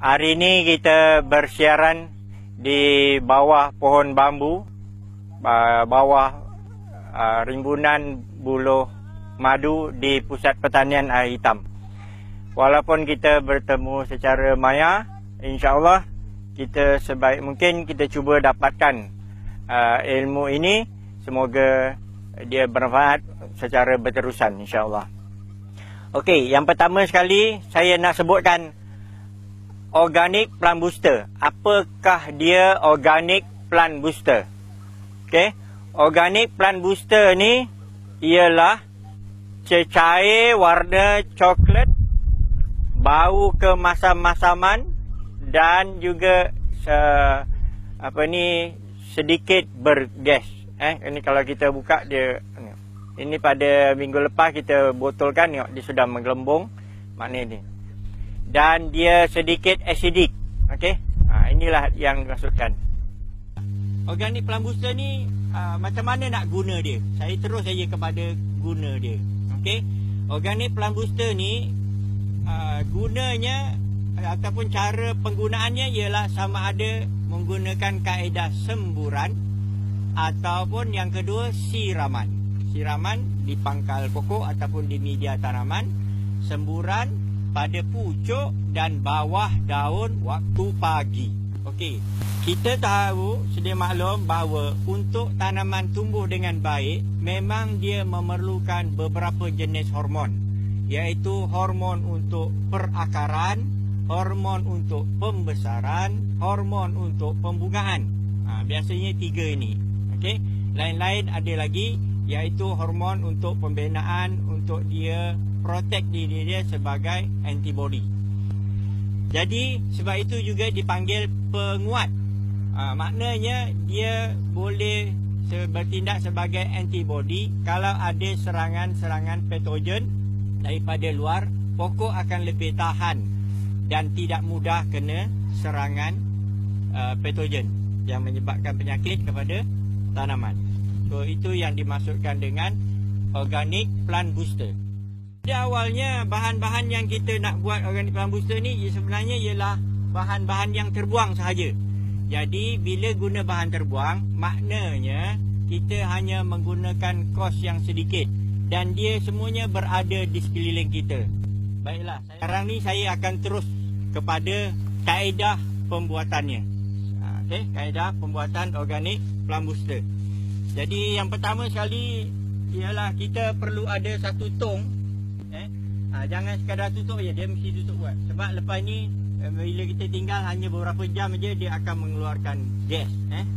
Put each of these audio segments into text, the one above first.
Hari ini kita bersiaran di bawah pohon bambu, bawah rimbunan buluh madu di Pusat Pertanian Air Hitam. Walaupun kita bertemu secara maya, insya-Allah kita sebaik mungkin kita cuba dapatkan ilmu ini. Semoga dia bermanfaat secara berterusan, insya-Allah. Okey, yang pertama sekali saya nak sebutkan Organic Plant Booster. Apakah dia Organic Plant Booster? Okey, Organic Plant Booster ni ialah cecair warna coklat, bau kemasam-masaman dan juga sedikit bergas. Ini kalau kita buka dia, ini pada minggu lepas kita botolkan, tengok dia sudah menggelembung, maknanya ni. Dan dia sedikit acidic. Okey. Inilah yang dimaksudkan. Organic Plant Booster ni macam mana nak guna dia? Saya terus saja kepada guna dia. Okey. Organic Plant Booster ni gunanya ataupun cara penggunaannya ialah sama ada menggunakan kaedah semburan ataupun yang kedua siraman. Siraman di pangkal pokok ataupun di media tanaman, semburan pada pucuk dan bawah daun waktu pagi. Okey, kita tahu sedia maklum bahawa untuk tanaman tumbuh dengan baik memang dia memerlukan beberapa jenis hormon, iaitu hormon untuk perakaran, hormon untuk pembesaran, hormon untuk pembungaan. Biasanya 3 ini. Okey, lain-lain ada lagi, iaitu hormon untuk pembinaan, untuk dia protect diri dia sebagai antibody. Jadi sebab itu juga dipanggil penguat. Maknanya dia boleh bertindak sebagai antibody kalau ada serangan-serangan patogen daripada luar. Pokok akan lebih tahan dan tidak mudah kena serangan patogen yang menyebabkan penyakit kepada tanaman. So itu yang dimaksudkan dengan Organic Plant Booster. Di awalnya bahan-bahan yang kita nak buat Organic Plant Booster ni sebenarnya ialah bahan-bahan yang terbuang sahaja. Jadi bila guna bahan terbuang, maknanya kita hanya menggunakan kos yang sedikit dan dia semuanya berada di sekeliling kita. Baiklah, sekarang ni saya akan terus kepada kaedah pembuatannya. Okey, kaedah pembuatan Organic Plant Booster. Jadi yang pertama sekali ialah kita perlu ada satu tong. Jangan sekadar tutup je, dia mesti tutup buat. Sebab lepas ni bila kita tinggal hanya beberapa jam je, dia akan mengeluarkan gas,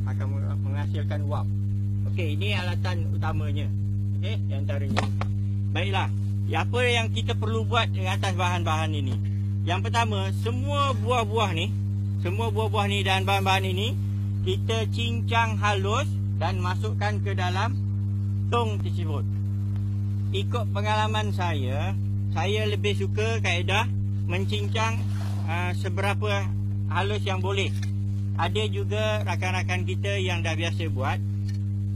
akan menghasilkan wap. Okey, ini alatan utamanya. Okey, di antaranya. Baiklah, apa yang kita perlu buat di atas bahan-bahan ini? Yang pertama, semua buah-buah ni dan bahan-bahan ini kita cincang halus dan masukkan ke dalam tong tersebut. Ikut pengalaman saya lebih suka kaedah mencincang seberapa halus yang boleh. Ada juga rakan-rakan kita yang dah biasa buat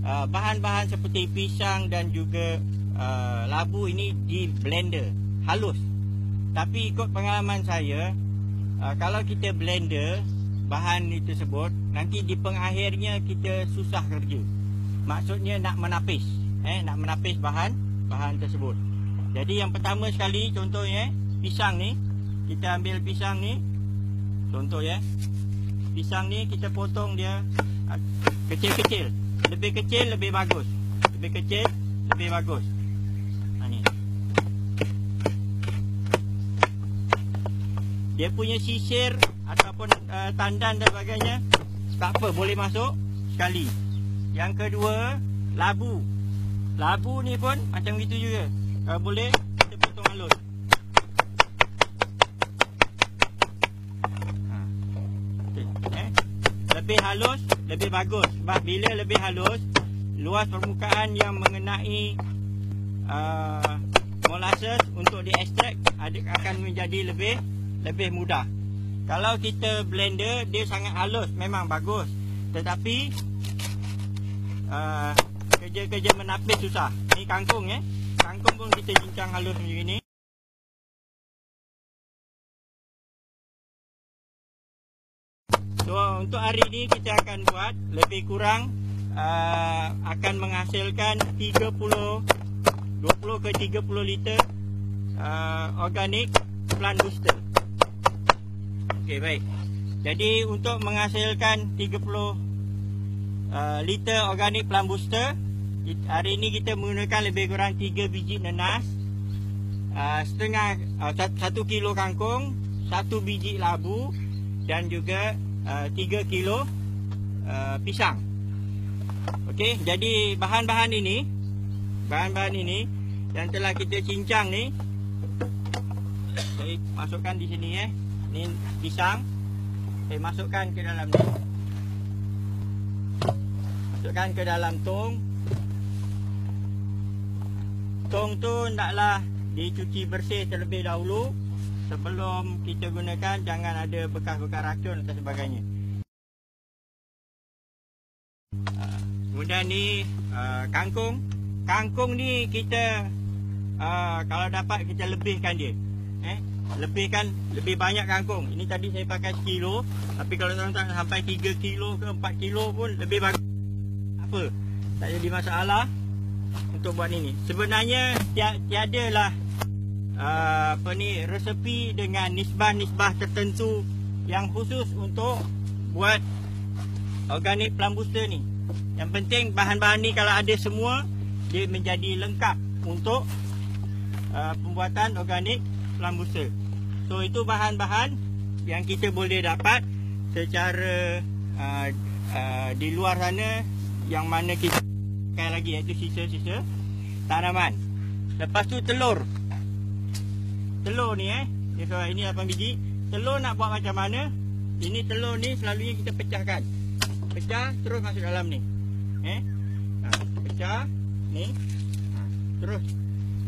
bahan-bahan seperti pisang dan juga labu ini di blender halus. Tapi ikut pengalaman saya, kalau kita blender bahan itu tersebut, nanti di pengakhirnya kita susah kerja. Maksudnya nak menapis bahan tersebut. Jadi yang pertama sekali, contohnya pisang ni, kita ambil pisang ni, contoh ya. Pisang ni kita potong dia kecil-kecil. Lebih kecil lebih bagus. Lebih kecil lebih bagus. Ni. Dia punya sisir ataupun tandan dan sebagainya, tak apa, boleh masuk sekali. Yang kedua, labu. Labu ni pun macam gitu juga. Kalau boleh, kita potong halus. Lebih halus, lebih bagus. Sebab bila lebih halus, luas permukaan yang mengenai molasses untuk diekstrak akan menjadi lebih mudah. Kalau kita blender, dia sangat halus, memang bagus. Tetapi kerja-kerja menapis susah. Ni kangkung Kangkung pun kita cincang halus macam ini. untuk hari ini kita akan buat lebih kurang akan menghasilkan 20 ke 30 liter organic plant booster. Okey, baik. Jadi untuk menghasilkan 30 liter organic plant booster, hari ini kita menggunakan lebih kurang 3 biji nenas, setengah 1 kilo kangkung, 1 biji labu dan juga 3 kilo pisang. Okey, jadi bahan-bahan ini yang telah kita cincang ni, saya masukkan di sini Ni pisang. Saya masukkan ke dalam ni. Masukkan ke dalam tong. Tong tu hendaklah dicuci bersih terlebih dahulu sebelum kita gunakan. Jangan ada bekas-bekas racun dan sebagainya. Kemudian ni kangkung. Kangkung ni kita kalau dapat kita lebihkan dia. Lebihkan lebih banyak kangkung. Ini tadi saya pakai 1 kilo, tapi kalau tuan-tuan sampai 3 kilo ke 4 kilo pun lebih bagus. Apa? Tak jadi masalah untuk buat ini. Sebenarnya tiadalah resepi dengan nisbah-nisbah tertentu yang khusus untuk buat organic plant booster ni. Yang penting bahan-bahan ni kalau ada semua, dia menjadi lengkap untuk pembuatan organic plant booster. So itu bahan-bahan yang kita boleh dapat secara di luar sana, yang mana kita pakai lagi, iaitu sisa-sisa tanaman. Lepas tu telur. Telur ni ini 8 biji. Telur nak buat macam mana? Ini telur ni selalunya kita pecahkan. Pecah terus masuk dalam ni. Pecah ni. Terus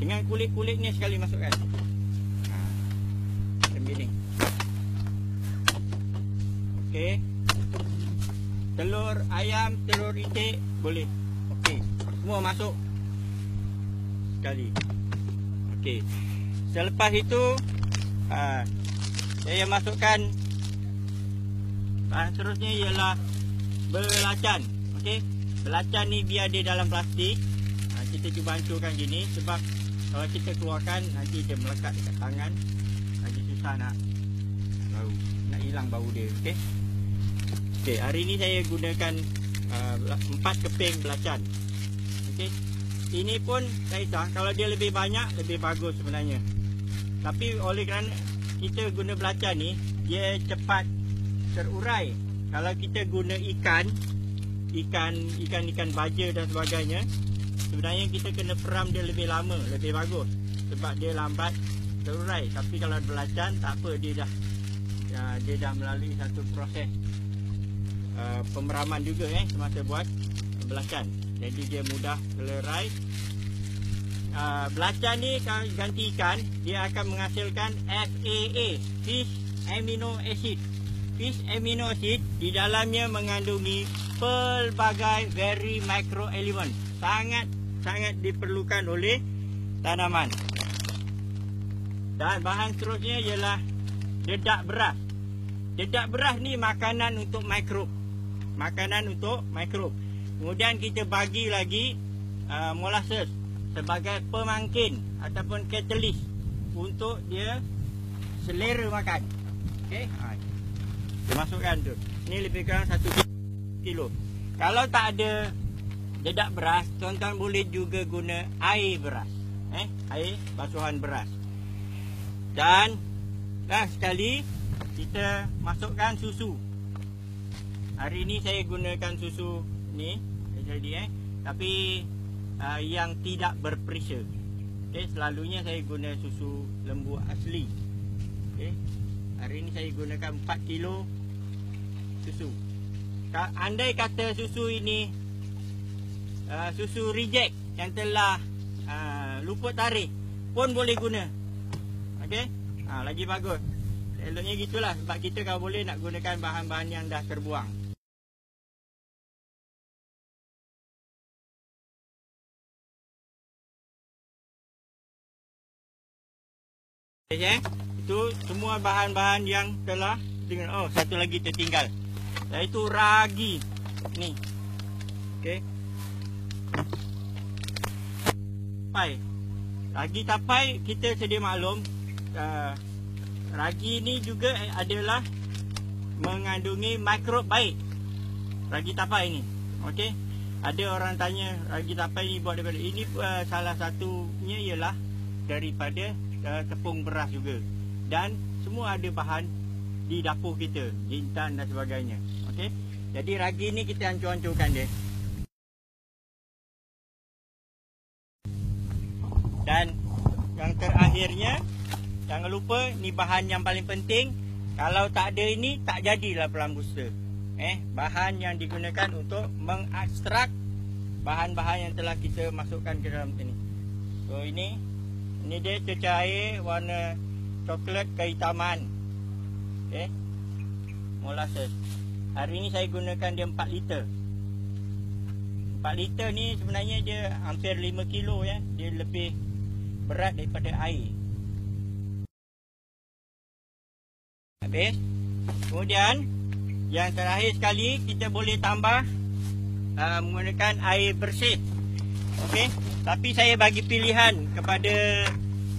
dengan kulit-kulitnya sekali masukkan. Macam ni. Okey. Telur ayam, telur itik boleh. Okey. Semua masuk sekali. Okey. Selepas itu saya masukkan bahan seterusnya ialah belacan. Okey. Belacan ni biar dia dalam plastik. Kita cuba hancurkan gini, sebab kalau kita keluarkan nanti dia melekat dekat tangan. Nanti susah nak hilang bau dia. Okey. Okey, hari ni saya gunakan 4 keping belacan. Okey. Ini pun saya tahu kalau dia lebih banyak lebih bagus sebenarnya. Tapi oleh kerana kita guna belacan ni, dia cepat terurai. Kalau kita guna ikan baja dan sebagainya, sebenarnya kita kena peram dia lebih lama, lebih bagus, sebab dia lambat terurai. Tapi kalau belacan tak apa, dia dah melalui satu proses pemeraman juga semasa buat belacan. Jadi dia mudah terurai. Belacan ni kalau ganti ikan, dia akan menghasilkan FAA, Fish Amino Acid. Fish Amino Acid di dalamnya mengandungi pelbagai very micro element. Sangat diperlukan oleh tanaman. Dan bahan seterusnya ialah dedak beras. Dedak beras ni makanan untuk mikrob. Kemudian kita bagi lagi molasses sebagai pemangkin ataupun catalyst untuk dia selera makan. Okey. Kita masukkan tu. Ni lebih kurang 1 kilo. Kalau tak ada dedak beras, tuan-tuan boleh juga guna air beras. Air basuhan beras. Dan last sekali kita masukkan susu. Hari ni saya gunakan susu ni jadi tapi yang tidak berperisa. Okey, selalunya saya guna susu lembu asli. Okey. Hari ni saya gunakan 4 kilo susu. Andai kata susu ini susu reject yang telah luput tarikh pun boleh guna. Okey. Lagi bagus. Eloknya gitulah, sebab kita kalau boleh nak gunakan bahan-bahan yang dah terbuang. Itu semua bahan-bahan yang telah dengan satu lagi tertinggal. iaitu ragi. Ni. Okey. Tapai. Ragi tapai kita sedia maklum, ragi ni juga adalah mengandungi mikrob baik. Ragi tapai ni. Okey. Ada orang tanya ragi tapai ni buat daripada ini, salah satunya ialah daripada tepung beras juga. Dan semua ada bahan di dapur kita, jintan dan sebagainya. Okey. Jadi ragi ni kita hancur-hancurkan dia. Dan yang terakhirnya, jangan lupa ni bahan yang paling penting. Kalau tak ada ini, tak jadilah Plant Booster. Bahan yang digunakan untuk mengekstrak bahan-bahan yang telah kita masukkan ke dalam sini. So ini dia cecair air warna coklat kehitaman. Okey. Molasses. Hari ini saya gunakan dia 4 liter. 4 liter ni sebenarnya dia hampir 5 kilo ya. Dia lebih berat daripada air. Habis. Kemudian yang terakhir sekali, kita boleh tambah menggunakan air bersih. Okey. Tapi saya bagi pilihan kepada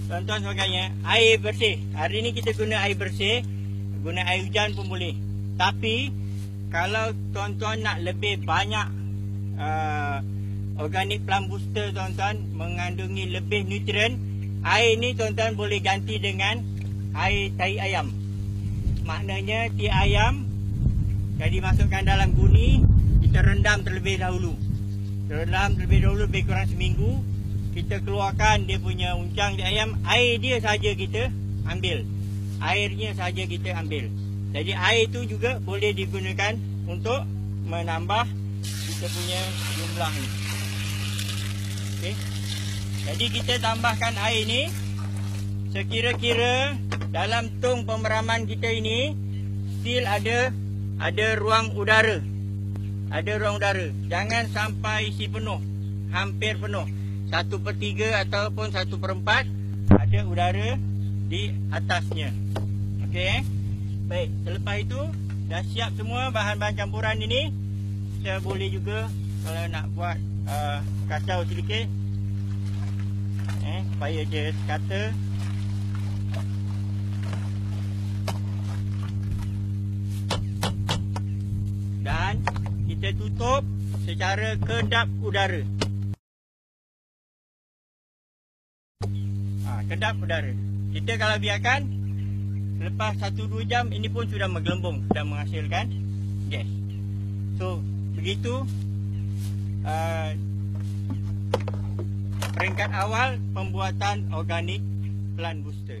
tuan-tuan sebagainya, air bersih. Hari ini kita guna air bersih, guna air hujan pun boleh. Tapi kalau tuan-tuan nak lebih banyak organic Plant Booster tuan-tuan, mengandungi lebih nutrien, air ni tuan-tuan boleh ganti dengan air tai ayam. Maknanya ti ayam jadi masukkan dalam guni, kita rendam terlebih dahulu. Rendam terlebih dahulu lebih kurang seminggu. Kita keluarkan dia punya uncang ti ayam, air dia saja kita ambil. Airnya saja kita ambil. Jadi air tu juga boleh digunakan untuk menambah kita punya jumlah ni. Okey. Jadi kita tambahkan air ni sekira-kira dalam tong pemeraman kita ini still ada ruang udara. Ada ruang udara. Jangan sampai isi penuh. Hampir penuh. 1/3 ataupun 1/4 ada udara di atasnya. Okey. Baik, selepas itu dah siap semua bahan-bahan campuran ini. Kita boleh juga kalau nak buat kacau sedikit, supaya dia sekata. Dan kita tutup secara kedap udara. Kedap udara. Kita kalau biarkan selepas 1-2 jam ini pun sudah menggelembung, sudah menghasilkan gas. So begitu peringkat awal pembuatan organic Plant Booster.